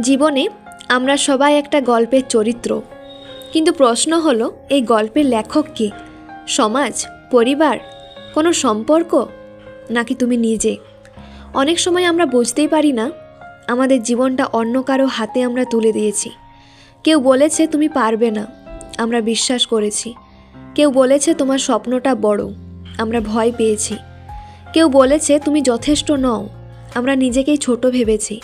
জীবনে আমরা সবাই একটা গল্পের চরিত্র, কিন্তু প্রশ্ন হলো এই গল্পের লেখক কে? সমাজ, পরিবার, কোনো সম্পর্ক, নাকি তুমি নিজে? অনেক সময় আমরা বুঝতেই পারি না আমাদের জীবনটা অন্য কারো হাতে আমরা তুলে দিয়েছি। কেউ বলেছে তুমি পারবে না, আমরা বিশ্বাস করেছি। কেউ বলেছে তোমার স্বপ্নটা বড়, আমরা ভয় পেয়েছি। কেউ বলেছে তুমি যথেষ্ট নও, আমরা নিজেকেই ছোট ভেবেছি।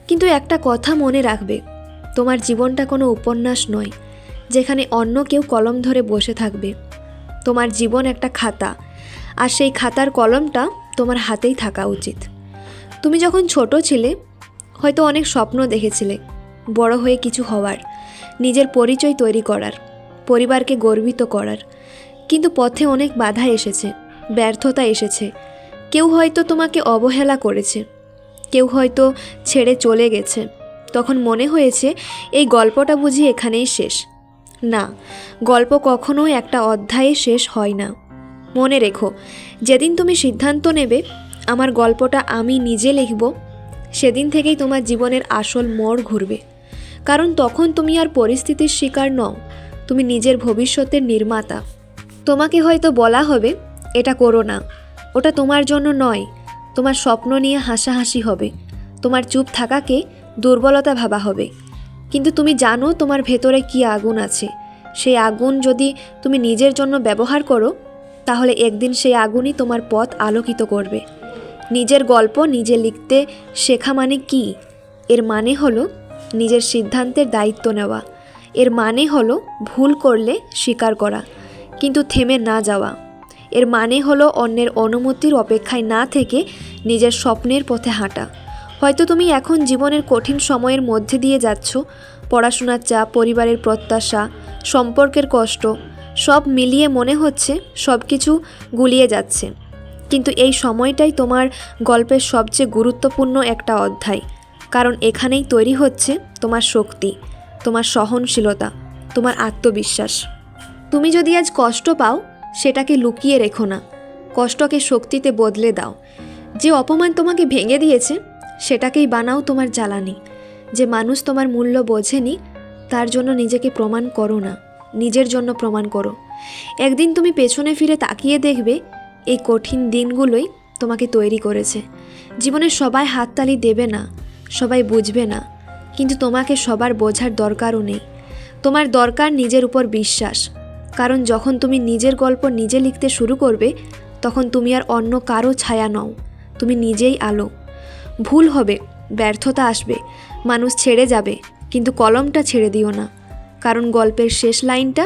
কিন্তু একটা কথা মনে রাখবে, তোমার জীবনটা কোনো উপন্যাস নয় যেখানে অন্য কেউ কলম ধরে বসে থাকবে। তোমার জীবন একটা খাতা, আর সেই খাতার কলমটা তোমার হাতেই থাকা উচিত। তুমি যখন ছোট ছিলে হয়তো অনেক স্বপ্ন দেখেছিলে, বড় হয়ে কিছু হওয়ার, নিজের পরিচয় তৈরি করার, পরিবারকে গর্বিত করার। কিন্তু পথে অনেক বাধা এসেছে, ব্যর্থতা এসেছে। কেউ হয়তো তোমাকে অবহেলা করেছে, কেউ হয়তো ছেড়ে চলে গেছে। তখন মনে হয়েছে এই গল্পটা বুঝি এখানেই শেষ। না, গল্প কখনোই একটা অধ্যায়ে শেষ হয় না। মনে রেখো, যেদিন তুমি সিদ্ধান্ত নেবে আমার গল্পটা আমি নিজে লিখব, সেদিন থেকেই তোমার জীবনের আসল মোড় ঘুরবে। কারণ তখন তুমি আর পরিস্থিতির শিকার নও, তুমি নিজের ভবিষ্যতের নির্মাতা। তোমাকে হয়তো বলা হবে এটা করো না, ওটা তোমার জন্য নয়। তোমার স্বপ্ন নিয়ে হাসাহাসি হবে, তোমার চুপ থাকাকে দুর্বলতা ভাবা হবে। কিন্তু তুমি জানো তোমার ভেতরে কি আগুন আছে। সেই আগুন যদি তুমি নিজের জন্য ব্যবহার করো, তাহলে একদিন সেই আগুনই তোমার পথ আলোকিত করবে। নিজের গল্প নিজে লিখতে শেখা মানে কি? এর মানে হলো নিজের সিদ্ধান্তের দায়িত্ব নেওয়া। এর মানে হলো ভুল করলে স্বীকার করা, কিন্তু থেমে না যাওয়া। এর মানে হলো অন্যের অনুমতির অপেক্ষায় না থেকে নিজের স্বপ্নের পথে হাঁটা। হয়তো তুমি এখন জীবনের কঠিন সময়ের মধ্যে দিয়ে যাচ্ছ, পড়াশোনার চাপ, পরিবারের প্রত্যাশা, সম্পর্কের কষ্ট, সব মিলিয়ে মনে হচ্ছে সব কিছু গুলিয়ে যাচ্ছে। কিন্তু এই সময়টাই তোমার গল্পের সবচেয়ে গুরুত্বপূর্ণ একটা অধ্যায়। কারণ এখানেই তৈরি হচ্ছে তোমার শক্তি, তোমার সহনশীলতা, তোমার আত্মবিশ্বাস। তুমি যদি আজ কষ্ট পাও, সেটাকে লুকিয়ে রেখো না, কষ্টকে শক্তিতে বদলে দাও। যে অপমান তোমাকে ভেঙে দিয়েছে, সেটাকেই বানাও তোমার জ্বালানি। যে মানুষ তোমার মূল্য বোঝেনি, তার জন্য নিজেকে প্রমাণ করো না, নিজের জন্য প্রমাণ করো। একদিন তুমি পেছনে ফিরে তাকিয়ে দেখবে এই কঠিন দিনগুলোই তোমাকে তৈরি করেছে। জীবনে সবাই হাততালি দেবে না, সবাই বুঝবে না, কিন্তু তোমাকে সবার বোঝার দরকারও নেই। তোমার দরকার নিজের উপর বিশ্বাস। কারণ যখন তুমি নিজের গল্প নিজে লিখতে শুরু করবে, তখন তুমি আর অন্য কারো ছায়া নও, তুমি নিজেই আলো। ভুল হবে, ব্যর্থতা আসবে, মানুষ ছেড়ে যাবে, কিন্তু কলমটা ছেড়ে দিও না। কারণ গল্পের শেষ লাইনটা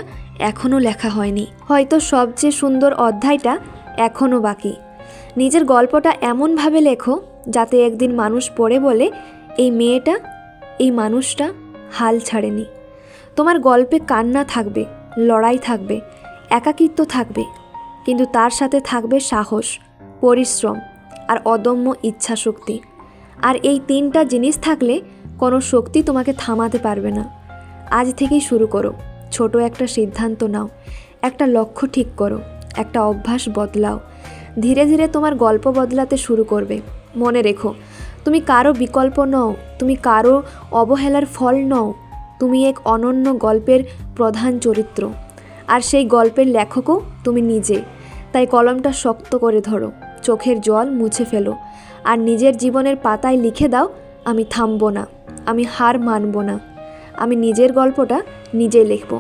এখনও লেখা হয়নি। হয়তো সবচেয়ে সুন্দর অধ্যায়টা এখনও বাকি। নিজের গল্পটা এমনভাবে লেখো যাতে একদিন মানুষ পড়ে বলে, এই মেয়েটা, এই মানুষটা হাল ছাড়েনি। তোমার গল্পে কান্না থাকবে, লড়াই থাকবে, একাকিত্ব থাকবে, কিন্তু তার সাথে থাকবে সাহস, পরিশ্রম আর অদম্য ইচ্ছাশক্তি। আর এই তিনটা জিনিস থাকলে কোনো শক্তি তোমাকে থামাতে পারবে না। আজ থেকেই শুরু করো, ছোট একটা সিদ্ধান্ত নাও, একটা লক্ষ্য ঠিক করো, একটা অভ্যাস বদলাও। ধীরে ধীরে তোমার গল্প বদলাতে শুরু করবে। মনে রেখো, তুমি কারো বিকল্প নও, তুমি কারো অবহেলার ফল নও, তুমি এক অনন্য গল্পের প্রধান চরিত্র। আর সেই গল্পের লেখকও তুমি নিজে। তাই কলমটা শক্ত করে ধরো, চোখের জল মুছে ফেলো, আর নিজের জীবনের পাতায় লিখে দাও, আমি থামব না, আমি হার মানব না, আমি নিজের গল্পটা নিজেই লিখব।